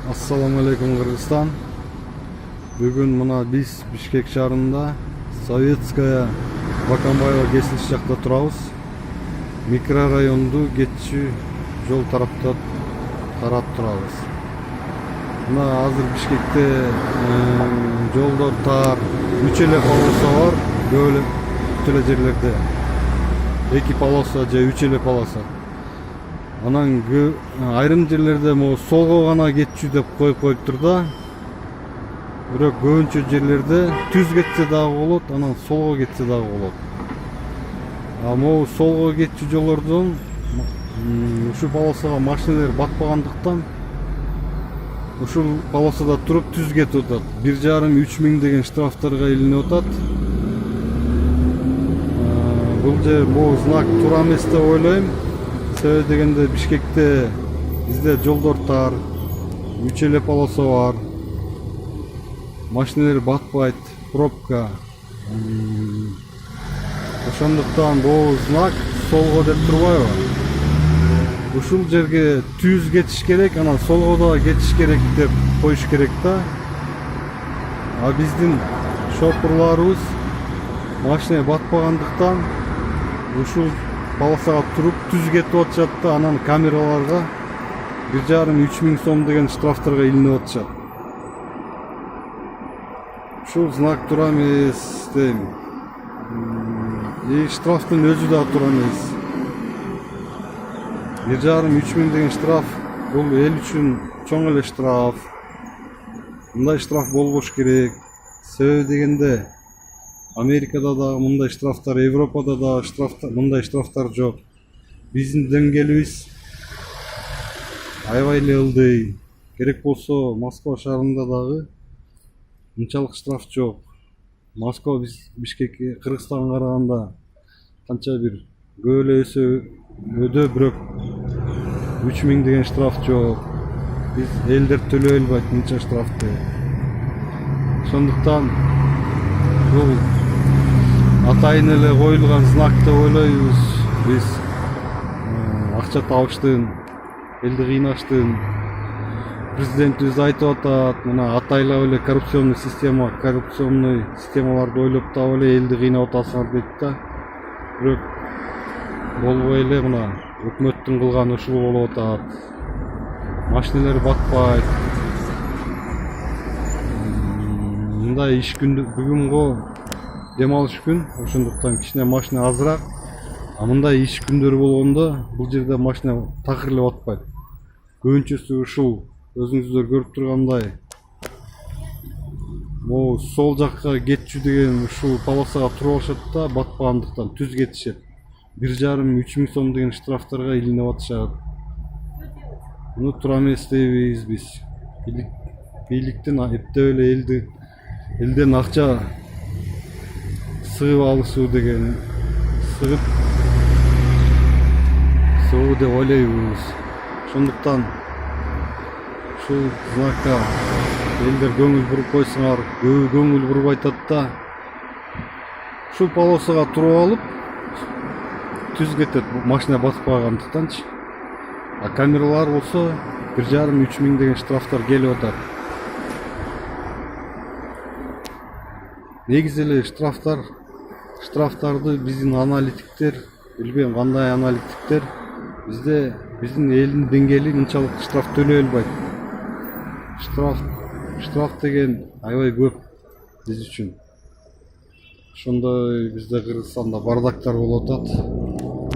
Assalamu alaikum Kırgızstan. Bugün mına biz Bişkek şahrında Sovetskaya Bakambаева кесилиш жакта турабыз. Микрорайонду geçчү жол тарапта карап турабыз. Мына азыр Бишкекте жолдор тар, 3 эле полоса бар, көп эле жерлерде. 2 полоса же 3 эле полоса. Анан айрым жерлерде могу солго гана кетчү деп коюптур да. Бирок көбүнчө жерлерде түз кетсе дагы болот, анан солго кетсе дагы болот. Могу солго кетчү жолдордон ушул полосага машиналар батпагандыктан ушул полосада туруп түз кетип атат. 1,5–3 миң деген штрафтарга илинип атат. Бул знак туура эмес деп ойлойм. Себеби дегенде Бишкекте бизде жолдор тар, 3 эле полоса бар. Машиналар батпайт, пробка. Ошондуктан бул знак солго деп турбайбы? Ушул жерге түз кетиш керек, анан солго да кетиш керек деп коюш керек да. Биздин шопурларыбыз машина батпагандыктан ушул полосага туруп түз кетип атышат да, анан камераларга 1,5–3 миң сом деген штрафтарга илинип атышат. Ушул знак туура эмес дейм. Штрафтын өзү да туура эмес. 1,5–3 миң деген штраф бул эл үчүн чоң эле штраф. Мындай штраф болбош керек. Себеби дегенде Америкада да мындай штрафтар, Европада да мындай штрафтар жок. Биздин деңгээлибиз аябай эле ылдый. Керек болсо Москва шаарында дагы мынчалык штраф жок. Москва Бишкекке, Кыргызстанга караганда канча бир көп эле өдө, бирок 3 миң деген штраф жок. Биз элдер төлөй албайт мынча штрафты. Ошондуктан бул атайын эле коюлган знак деп ойлойбуз. Биз акча табыштын, элди кыйнаштын, президентибиз айтып атат, мына атайлап эле коррупционный системаларды ойлоп таап эле элди кыйнап атасыңар дейт да. Бирок болбой эле мына өкмөттүн кылганы ушул болуп атат. Машиналар батпайт. Мындай иш күндү бүгүнгө дем алыш күн, ошондуктан кичине машина азыраак. Мындай иш күндөрү болгондо бул жерде машина такыр эле батпайт. Көбүнчөсү ушул өзүңүздөр көрүп тургандай могу сол жакка кетчү деген ушул полосага туруп алышат да, батпагандыктан түз кетишет. 1,5–3 миң сом деген штрафтарга илинип атышат. Муну туура эмес дейбиз биз. Бийликтин эптеп эле элден акча сыгып алышуу деген сыгып деп ойлойбуз. Ошондуктан ушул знакка элдер көңүл буруп койсоңор, көңүл буруп айтат да. Ушул полосага туруп алып түз кетет, машина батпагандыктанчы. Камералар болсо 1,5–3 миң деген штрафтар келип атат. Негизи эле штрафтарды биздин аналитиктер, билбейм кандай аналитиктер, биздин элдин деңгээли мынчалык штраф төлөй албайт. Штраф деген аябай көп биз үчүн. Ошондой бизде Кыргызстанда бардактар болуп атат.